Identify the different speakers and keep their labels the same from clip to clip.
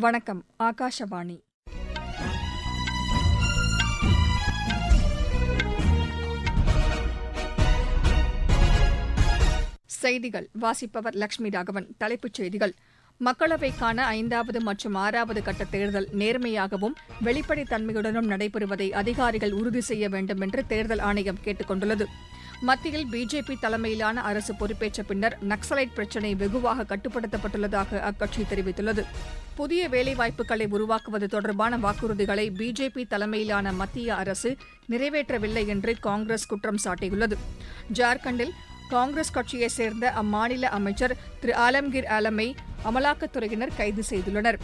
Speaker 1: வணக்கம். ஆகாஷவாணி. செய்திகள் வாசிப்பவர் லட்சுமி ராகவன். தலைப்புச் செய்திகள்: மக்களவைக்கான 5வது மற்றும் 6வது கட்ட தேர்தல் நேர்மையாகவும் வெளிப்படைத்தன்மையுடனும் நடைபெறுவதை அதிகாரிகள் உறுதி செய்ய வேண்டும் என்று தேர்தல் ஆணையம் கேட்டுக் கொண்டுள்ளது. மத்தியில் பிஜேபி தலைமையிலான அரசு பொறுப்பேற்ற பின்னர் நக்ஸலைட் பிரச்சினை வெகுவாக கட்டுப்படுத்தப்பட்டுள்ளதாக அக்கட்சி தெரிவித்துள்ளது. புதிய வேலைவாய்ப்புகளை உருவாக்குவது தொடர்பான வாக்குறுதிகளை பிஜேபி தலைமையிலான மத்திய அரசு நிறைவேற்றவில்லை என்று காங்கிரஸ் குற்றம் சாட்டியுள்ளது. ஜார்க்கண்டில் காங்கிரஸ் கட்சியைச் சேர்ந்த அம்மாநில அமைச்சர் திரு ஆலம்கீர் ஆலமை அமலாக்கத்துறையினர் கைது செய்துள்ளனர்.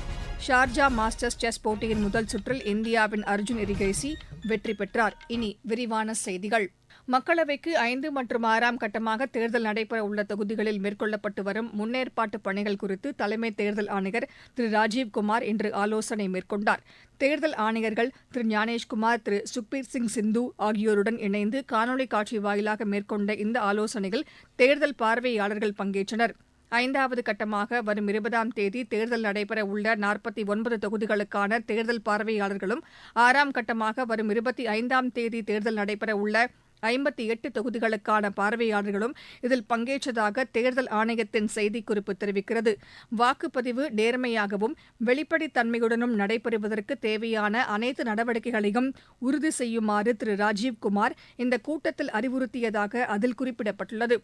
Speaker 1: ஷார்ஜா மாஸ்டர்ஸ் செஸ் போட்டியின் முதல் சுற்றில் இந்தியாவின் அர்ஜுன் எரிகைசி வெற்றி பெற்றார். இனி விரிவான செய்திகள். மக்களவைக்கு 5 மற்றும் 6ஆம் கட்டமாக தேர்தல் நடைபெறவுள்ள தொகுதிகளில் மேற்கொள்ளப்பட்டு வரும் முன்னேற்பாட்டு பணிகள் குறித்து தலைமை தேர்தல் ஆணையர் திரு ராஜீவ்குமார் இன்று ஆலோசனை மேற்கொண்டார். தேர்தல் ஆணையர்கள் திரு ஞானேஷ்குமார், திரு சுக்பீர் சிங் சிந்து ஆகியோருடன் இணைந்து காணொலி காட்சி வாயிலாக மேற்கொண்ட இந்த ஆலோசனையில் தேர்தல் பார்வையாளர்கள் பங்கேற்றனர். 5வது கட்டமாக வரும் 20ஆம் தேதி தேர்தல் நடைபெறவுள்ள 49 தொகுதிகளுக்கான தேர்தல் பார்வையாளர்களும், 6ஆம் கட்டமாக வரும் 25ஆம் தேதி தேர்தல் நடைபெறவுள்ள 58 தொகுதிகளுக்கான பார்வையாளர்களும் இதில் பங்கேற்றதாக தேர்தல் ஆணையத்தின் செய்திக்குறிப்பு தெரிவிக்கிறது. வாக்குப்பதிவு நேர்மையாகவும் வெளிப்படைத்தன்மையுடனும் நடைபெறுவதற்கு தேவையான அனைத்து நடவடிக்கைகளையும் உறுதி செய்யுமாறு திரு ராஜீவ்குமார் இந்த கூட்டத்தில் அறிவுறுத்தியதாக அதில் குறிப்பிடப்பட்டுள்ளது.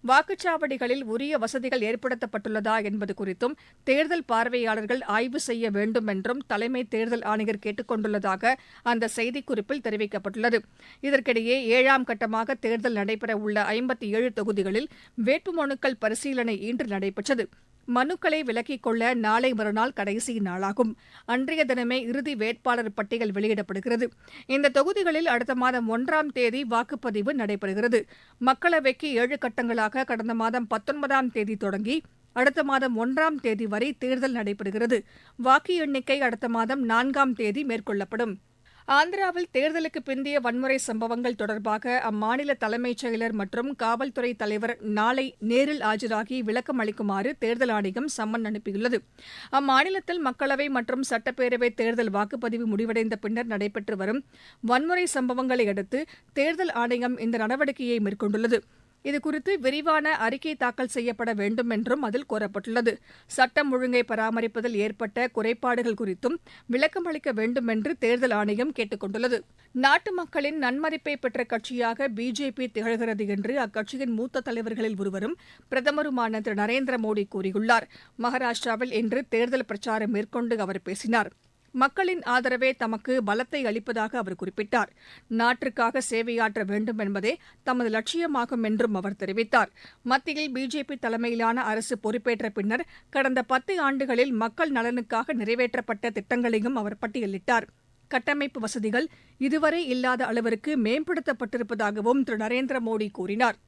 Speaker 1: வாக்குச்சாவடிகளில் உரிய வசதிகள் ஏற்படுத்தப்பட்டுள்ளதா என்பது குறித்தும் தேர்தல் பார்வையாளர்கள் ஆய்வு செய்ய வேண்டும் என்றும் தலைமை தேர்தல் ஆணையர் கேட்டுக் கொண்டுள்ளதாக அந்த செய்திக்குறிப்பில் தெரிவிக்கப்பட்டுள்ளது. இதற்கிடையே 7ஆம் கட்டமாக தேர்தல் நடைபெறவுள்ள 57 தொகுதிகளில் வேட்புமனுக்கள் பரிசீலனை இன்று நடைபெற்றது. மனுக்களை விலக்கிக் கொள்ள நாளை மறுநாள் கடைசி நாளாகும். அன்றைய தினமே இறுதி வேட்பாளர் பட்டியல் வெளியிடப்படுகிறது. இந்த தொகுதிகளில் அடுத்த மாதம் 1ஆம் தேதி வாக்குப்பதிவு நடைபெறுகிறது. மக்களவைக்கு 7 கட்டங்களாக கடந்த மாதம் 19ஆம் தேதி தொடங்கி அடுத்த மாதம் 1ஆம் தேதி வரை தேர்தல் நடைபெறுகிறது. வாக்கு எண்ணிக்கை அடுத்த மாதம் 4ஆம் தேதி மேற்கொள்ளப்படும். ஆந்திராவில் தேர்தலுக்கு பிந்தைய வன்முறை சம்பவங்கள் தொடர்பாக அம்மாநில தலைமைச் செயலர் மற்றும் காவல்துறை தலைவர் நாளை நேரில் ஆஜராகி விளக்கம் அளிக்குமாறு தேர்தல் ஆணையம் சம்மன் அனுப்பியுள்ளது. அம்மாநிலத்தில் மக்களவை மற்றும் சட்டப்பேரவை தேர்தல் வாக்குப்பதிவு முடிவடைந்த பின்னர் நடைபெற்று வரும் வன்முறை சம்பவங்களை அடுத்து தேர்தல் ஆணையம் இந்த நடவடிக்கையை மேற்கொண்டுள்ளது. இதுகுறித்து விரிவான அறிக்கை தாக்கல் செய்யப்பட வேண்டும் என்றும் அதில் கோரப்பட்டுள்ளது. சட்டம் ஒழுங்கை பராமரிப்பதில் ஏற்பட்ட குறைபாடுகள் குறித்தும் விளக்கம் அளிக்க வேண்டும் என்று தேர்தல் ஆணையம் கேட்டுக் கொண்டுள்ளது. நாட்டு மக்களின் நன்மதிப்பை பெற்ற கட்சியாக பிஜேபி திகழ்கிறது என்று அக்கட்சியின் மூத்த தலைவர்களில் ஒருவரும் பிரதமருமான திரு நரேந்திர மோடி கூறியுள்ளார். மகாராஷ்டிராவில் இன்று தேர்தல் பிரச்சாரம் மேற்கொண்டு அவர் பேசினார். மக்களின் ஆதரவே தமக்கு பலத்தை அளிப்பதாக அவர் குறிப்பிட்டார். நாட்டிற்காக சேவையாற்ற வேண்டும் என்பதே தமது லட்சியமாகும் என்றும் அவர் தெரிவித்தார். மத்தியில் பிஜேபி தலைமையிலான அரசு பொறுப்பேற்ற பின்னர் கடந்த 10 ஆண்டுகளில் மக்கள் நலனுக்காக நிறைவேற்றப்பட்ட திட்டங்களையும் அவர் பட்டியலிட்டார். கட்டமைப்பு வசதிகள் இதுவரை இல்லாத அளவிற்கு மேம்படுத்தப்பட்டிருப்பதாகவும் திரு நரேந்திர மோடி கூறினார்.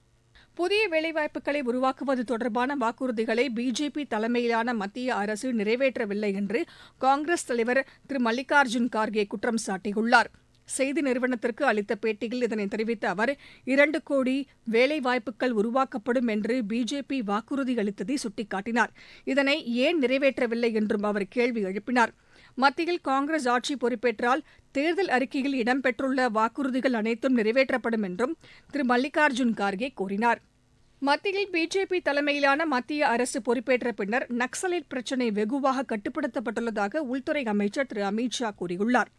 Speaker 1: புதிய வேலைவாய்ப்புகளை உருவாக்குவது தொடர்பான வாக்குறுதிகளை பிஜேபி தலைமையிலான மத்திய அரசு நிறைவேற்றவில்லை என்று காங்கிரஸ் தலைவர் திரு மல்லிகார்ஜுன் கார்கே குற்றம் சாட்டியுள்ளார். செய்தி நிறுவனத்திற்கு அளித்த பேட்டியில் இதனை தெரிவித்த அவர் 2 கோடி வேலைவாய்ப்புகள் உருவாக்கப்படும் என்று பிஜேபி வாக்குறுதி அளித்ததை சுட்டிக்காட்டினார். இதனை ஏன் நிறைவேற்றவில்லை என்றும் அவர் கேள்வி எழுப்பினார். மத்தியில் காங்கிரஸ் ஆட்சி பொறுப்பேற்றால் தேர்தல் அறிக்கையில் இடம்பெற்றுள்ள வாக்குறுதிகள் அனைத்தும் நிறைவேற்றப்படும் என்றும் திரு மல்லிகார்ஜுன் கார்கே கூறினார். மத்தியில் பிஜேபி தலைமையிலான மத்திய அரசு பொறுப்பேற்ற பின்னர் நக்ஸலைட் பிரச்சினை வெகுவாக கட்டுப்படுத்தப்பட்டுள்ளதாக உள்துறை அமைச்சர் திரு அமித் ஷா கூறியுள்ளார்.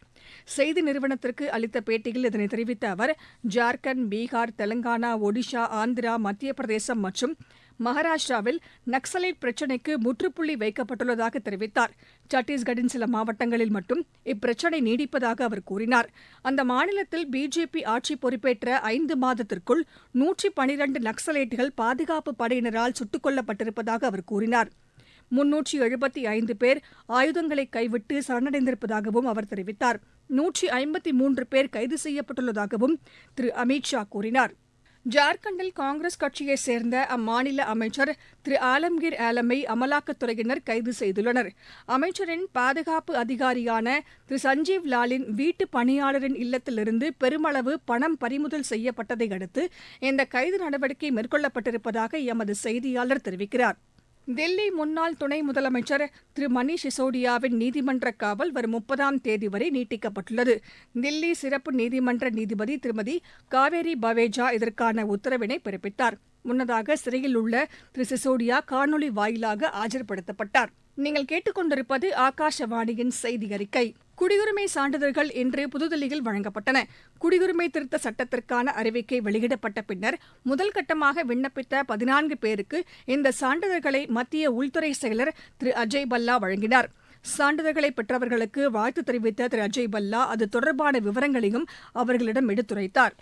Speaker 1: செய்தி நிறுவனத்திற்கு அளித்த பேட்டியில் இதனை தெரிவித்த அவர் ஜார்க்கண்ட், பீகார், தெலங்கானா, ஒடிஷா, ஆந்திரா, மத்திய பிரதேசம் மற்றும் மகாராஷ்டிராவில் நக்ஸலைட் பிரச்சினைக்கு முற்றுப்புள்ளி வைக்கப்பட்டுள்ளதாக தெரிவித்தார். சத்தீஸ்கட்டின் சில மாவட்டங்களில் மட்டும் இப்பிரச்சினை நீடிப்பதாக அவர் கூறினார். அந்த மாநிலத்தில் பிஜேபி ஆட்சி பொறுப்பேற்ற 5 மாதத்திற்குள் 112 நக்ஸலைட்டுகள் பாதுகாப்பு படையினரால் சுட்டுக் கொல்லப்பட்டிருப்பதாக அவர் கூறினார். 375 பேர் ஆயுதங்களை கைவிட்டு சரணடைந்திருப்பதாகவும் அவர் தெரிவித்தார். 153 பேர் கைது செய்யப்பட்டுள்ளதாகவும் திரு அமித் ஷா கூறினார். ஜார்க்கண்டில் காங்கிரஸ் கட்சியைச் சேர்ந்த அம்மாநில அமைச்சர் திரு ஆலம்கீர் ஆலமை அமலாக்கத்துறையினர் கைது செய்துள்ளனர். அமைச்சரின் பாதுகாப்பு அதிகாரியான திரு சஞ்சீவ் லாலின் வீட்டு பணியாளரின் இல்லத்திலிருந்து பெருமளவு பணம் பறிமுதல் செய்யப்பட்டதை அடுத்து இந்த கைது நடவடிக்கை மேற்கொள்ளப்பட்டிருப்பதாக எமது செய்தியாளர் தெரிவிக்கிறார். தில்லி முன்னாள் துணை முதலமைச்சர் திரு மணீஷ் சிசோடியாவின் நீதிமன்ற காவல் வரும் 30ஆம் தேதி வரை நீட்டிக்கப்பட்டுள்ளது. தில்லி சிறப்பு நீதிமன்ற நீதிபதி திருமதி காவேரி பவேஜா இதற்கான உத்தரவினை பிறப்பித்தார். முன்னதாக சிறையில் உள்ள திரு சிசோடியா காணொலி வாயிலாக ஆஜர்படுத்தப்பட்டார். நீங்கள் கேட்டுக்கொண்டிருப்பது ஆகாஷவாணியின் செய்தி அறிக்கை. குடியுரிமை சான்றிதழ்கள் இன்று புதுதில்லியில் வழங்கப்பட்டன. குடியுரிமை திருத்த சட்டத்திற்கான அறிவிக்கை வெளியிடப்பட்ட பின்னர் முதல் கட்டமாக விண்ணப்பித்த 14 பேருக்கு இந்த சான்றிதழ்களை மத்திய உள்துறை செயலர் திரு அஜய் பல்லா வழங்கினார். சான்றிதழ்களை பெற்றவர்களுக்கு வாழ்த்து தெரிவித்த திரு அஜய் பல்லா அது தொடர்பான விவரங்களையும் அவர்களிடம் எடுத்துரைத்தார்.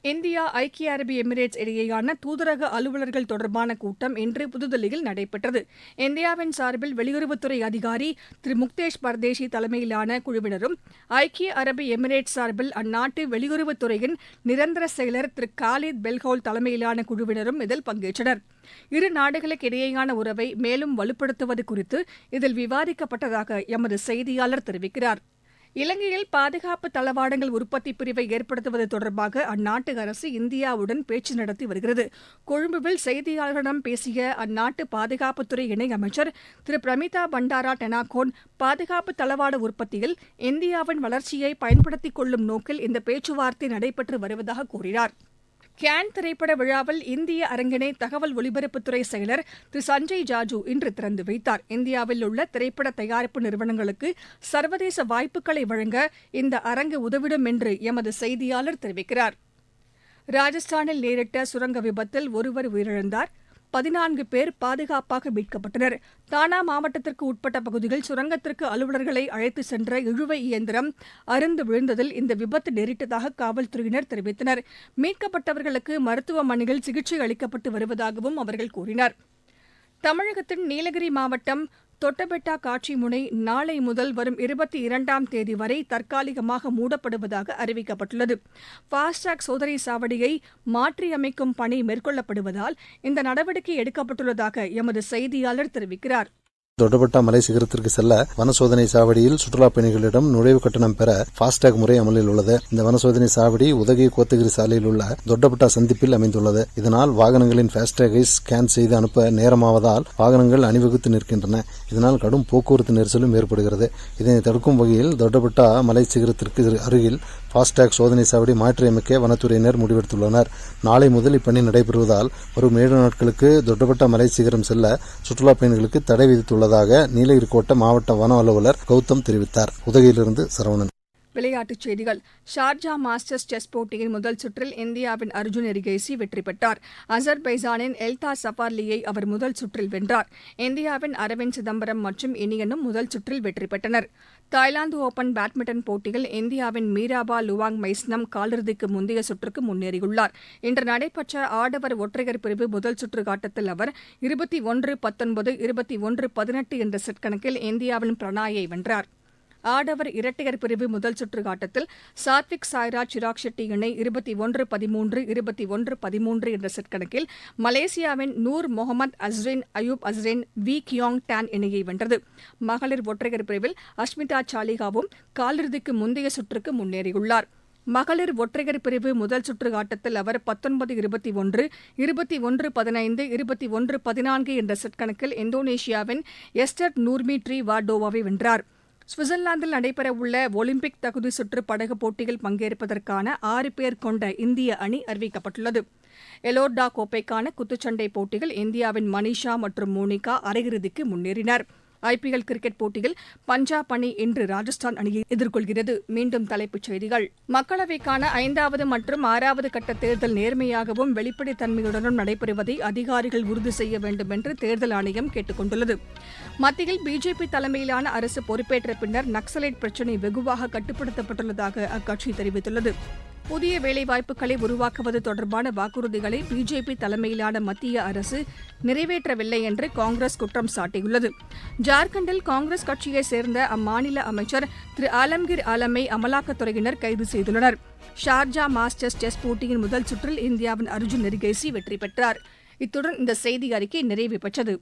Speaker 1: இந்தியா ஐக்கிய அரபு எமிரேட்ஸ் இடையேயான தூதரக அலுவலர்கள் தொடர்பான கூட்டம் இன்று புதுதில்லியில் நடைபெற்றது. இந்தியாவின் சார்பில் வெளியுறவுத்துறை அதிகாரி திரு முக்தேஷ் பர்தேசி தலைமையிலான குழுவினரும், ஐக்கிய அரபு எமிரேட்ஸ் சார்பில் அந்நாட்டு வெளியுறவுத்துறையின் நிரந்தர செயலர் திரு காலித் பெல்ஹவுல் தலைமையிலான குழுவினரும் இதில் பங்கேற்றனர். இரு நாடுகளுக்கு இடையேயான உறவை மேலும் வலுப்படுத்துவது குறித்து இதில் விவாதிக்கப்பட்டதாக எமது செய்தியாளர் தெரிவிக்கிறார். இலங்கையில் பாதுகாப்பு தளவாடங்கள் உற்பத்தி பிரிவை ஏற்படுத்துவது தொடர்பாக அந்நாட்டு அரசு இந்தியாவுடன் பேச்சு நடத்தி வருகிறது. கொழும்புவில் செய்தியாளர்களிடம் பேசிய அந்நாட்டு பாதுகாப்புத்துறை இணையமைச்சர் திரு பிரமிதா பண்டாரா டெனாகோன், பாதுகாப்பு தளவாட உற்பத்தியில் இந்தியாவின் வளர்ச்சியை பயன்படுத்திக் கொள்ளும் நோக்கில் இந்த பேச்சுவார்த்தை நடைபெற்று வருவதாக கூறினார். கேன் திரைப்பட விழாவில் இந்திய அரங்கினை தகவல் ஒலிபரப்புத்துறை செயலர் திரு சஞ்சய் ஜாஜூ இன்று திறந்து வைத்தார். இந்தியாவில் உள்ள திரைப்பட தயாரிப்பு நிறுவனங்களுக்கு சர்வதேச வாய்ப்புகளை வழங்க இந்த அரங்கு உதவிடும் என்று எமது செய்தியாளர் தெரிவிக்கிறார். ராஜஸ்தானில் நேரிட்ட சுரங்க விபத்தில் ஒருவர் உயிரிழந்தார். 14 பேர் பாதுகாப்பாக மீட்கப்பட்டனர். தானா மாவட்டத்திற்கு உட்பட்ட பகுதியில் சுரங்கத்திற்கு அலுவலர்களை அழைத்து சென்ற இழுவை இயந்திரம் அறுந்து விழுந்ததில் இந்த விபத்து நேரிட்டதாக காவல்துறையினர் தெரிவித்தனர். மீட்கப்பட்டவர்களுக்கு மருத்துவமனையில் சிகிச்சை அளிக்கப்பட்டு வருவதாகவும் அவர்கள் கூறினர். தமிழகத்தின் நீலகிரி மாவட்டம் தொட்டபெட்டா காட்சி முனை நாளை முதல் வரும் 22ஆம் தேதி வரை தற்காலிகமாக மூடப்படுவதாக அறிவிக்கப்பட்டுள்ளது. ஃபாஸ்டாக் சோதனை சாவடியை மாற்றியமைக்கும் பணி மேற்கொள்ளப்படுவதால் இந்த நடவடிக்கை எடுக்கப்பட்டுள்ளதாக எமது செய்தியாளர் தெரிவிக்கிறார்.
Speaker 2: தொட்டபெட்டா மலை சிகரத்திற்கு செல்ல வனசோதனை சாவடியில் சுற்றுலாப் பயணிகளிடம் நுழைவு கட்டணம் பெற ஃபாஸ்டாக் முறை அமலில் உள்ளது. இந்த வனசோதனை சாவடி உதகை கோத்தகிரி சாலையில் உள்ள தொட்டபெட்டா சந்திப்பில் அமைந்துள்ளது. இதனால் வாகனங்களின் ஃபாஸ்டாகை ஸ்கேன் செய்து அனுப்ப நேரமாவதால் வாகனங்கள் அணிவகுத்து நிற்கின்றன. இதனால் கடும் போக்குவரத்து நெரிசலும் ஏற்படுகிறது. இதனை தடுக்கும் வகையில் தொட்டபெட்டா மலை சிகரத்திற்கு அருகில் ஃபாஸ்டாக் சோதனை சாவடி மாற்றியமைக்க வனத்துறையினர் முடிவெடுத்துள்ளனர். நாளை முதல் இப்பணி நடைபெறுவதால் வரும் 7 நாட்களுக்கு தொட்டபெட்டா மலை சிகரம் செல்ல சுற்றுலாப் பயணிகளுக்கு தடை விதித்துள்ளதாக நீலகிரி கோட்ட மாவட்ட வன அலுவலர் கௌதம் தெரிவித்தார். உதகையிலிருந்து சரவணன்.
Speaker 1: விளையாட்டுச் செய்திகள். ஷார்ஜா மாஸ்டர்ஸ் செஸ் போட்டியின் முதல் சுற்றில் இந்தியாவின் அர்ஜுன் எரிகேசி வெற்றி பெற்றார். அசர்பைஜானின் எல்தா சஃபார்லியை அவர் முதல் சுற்றில் வென்றார். இந்தியாவின் அரவிந்த் சிதம்பரம் மற்றும் இனியனும் முதல் சுற்றில் வெற்றி பெற்றனர். தாய்லாந்து ஓபன் பேட்மிண்டன் போட்டியில் இந்தியாவின் மீராபா லுவாங் மைஸ்னம் காலிறுதிக்கு முந்தைய சுற்றுக்கு முன்னேறியுள்ளார். இன்று நடைபெற்ற ஆடவர் ஒற்றையர் பிரிவு முதல் சுற்று ஆட்டத்தில் அவர் 21-19, 21-18 என்ற செட் கணக்கில் இந்தியாவின் பிரணாயை வென்றார். ஆடவர் இரட்டையர் பிரிவு முதல் சுற்று ஆட்டத்தில் சாத்விக் சாய்ராஜ் சிராக் ஷெட்டி இணை 21-13, 21-13 என்ற செட் கணக்கில் மலேசியாவின் Noor Mohamad Azriyn Ayub Azriyn v Kiong Tan இணையை வென்றது. மகளிர் ஒற்றையர் பிரிவில் அஷ்மிதா சாலிகாவும் காலிறுதிக்கு முந்தைய சுற்றுக்கு முன்னேறியுள்ளார். மகளிர் ஒற்றையர் பிரிவு முதல் சுற்று ஆட்டத்தில் அவர் 19-21, 21-15, 21-14 என்ற செட் கணக்கில் இந்தோனேஷியாவின் எஸ்டர் நூர்மி ட்ரீ வார்டோவாவை வென்றார். சுவிட்சர்லாந்தில் நடைபெறவுள்ள ஒலிம்பிக் தகுதி சுற்று படகு போட்டியில் பங்கேற்பதற்கான 6 பேர் கொண்ட இந்திய அணி அறிவிக்கப்பட்டுள்ளது. எலோர்டா கோப்பைக்கான குத்துச்சண்டை போட்டியில் இந்தியாவின் மனிஷா மற்றும் மோனிகா அரையிறுதிக்கு முன்னேறினர். ஐபிஎல் கிரிக்கெட் போட்டியில் பஞ்சாப் அணி இன்று ராஜஸ்தான் அணியை எதிர்கொள்கிறது. மீண்டும் தலைப்புச் செய்திகள். மக்களவைக்கான 5வது மற்றும் 6வது கட்ட தேர்தல் நேர்மையாகவும் வெளிப்படைத்தன்மையுடனும் நடைபெறுவதை அதிகாரிகள் உறுதி செய்ய வேண்டும் என்று தேர்தல் ஆணையம் கேட்டுக் கொண்டுள்ளது. மத்தியில் பிஜேபி தலைமையிலான அரசு பொறுப்பேற்ற பின்னர் நக்சலைட் பிரச்சினை வெகுவாக கட்டுப்படுத்தப்பட்டுள்ளதாக அக்கட்சி தெரிவித்துள்ளது. புதிய வேலைவாய்ப்புகளை உருவாக்குவது தொடர்பான வாக்குறுதிகளை பிஜேபி தலைமையிலான மத்திய அரசு நிறைவேற்றவில்லை என்று காங்கிரஸ் குற்றம் சாட்டியுள்ளது. ஜார்க்கண்டில் காங்கிரஸ் கட்சியைச் சேர்ந்த அம்மாநில அமைச்சர் திரு ஆலம்கீர் ஆலமை அமலாக்கத்துறையினர் கைது செய்துள்ளனர். ஷார்ஜா மாஸ்டர்ஸ் செஸ் போட்டியின் முதல் சுற்றில் இந்தியாவின் அர்ஜுன் எரிகேசி வெற்றி பெற்றார். இத்துடன் இந்த செய்தி அறிக்கை நிறைவு பெற்றது.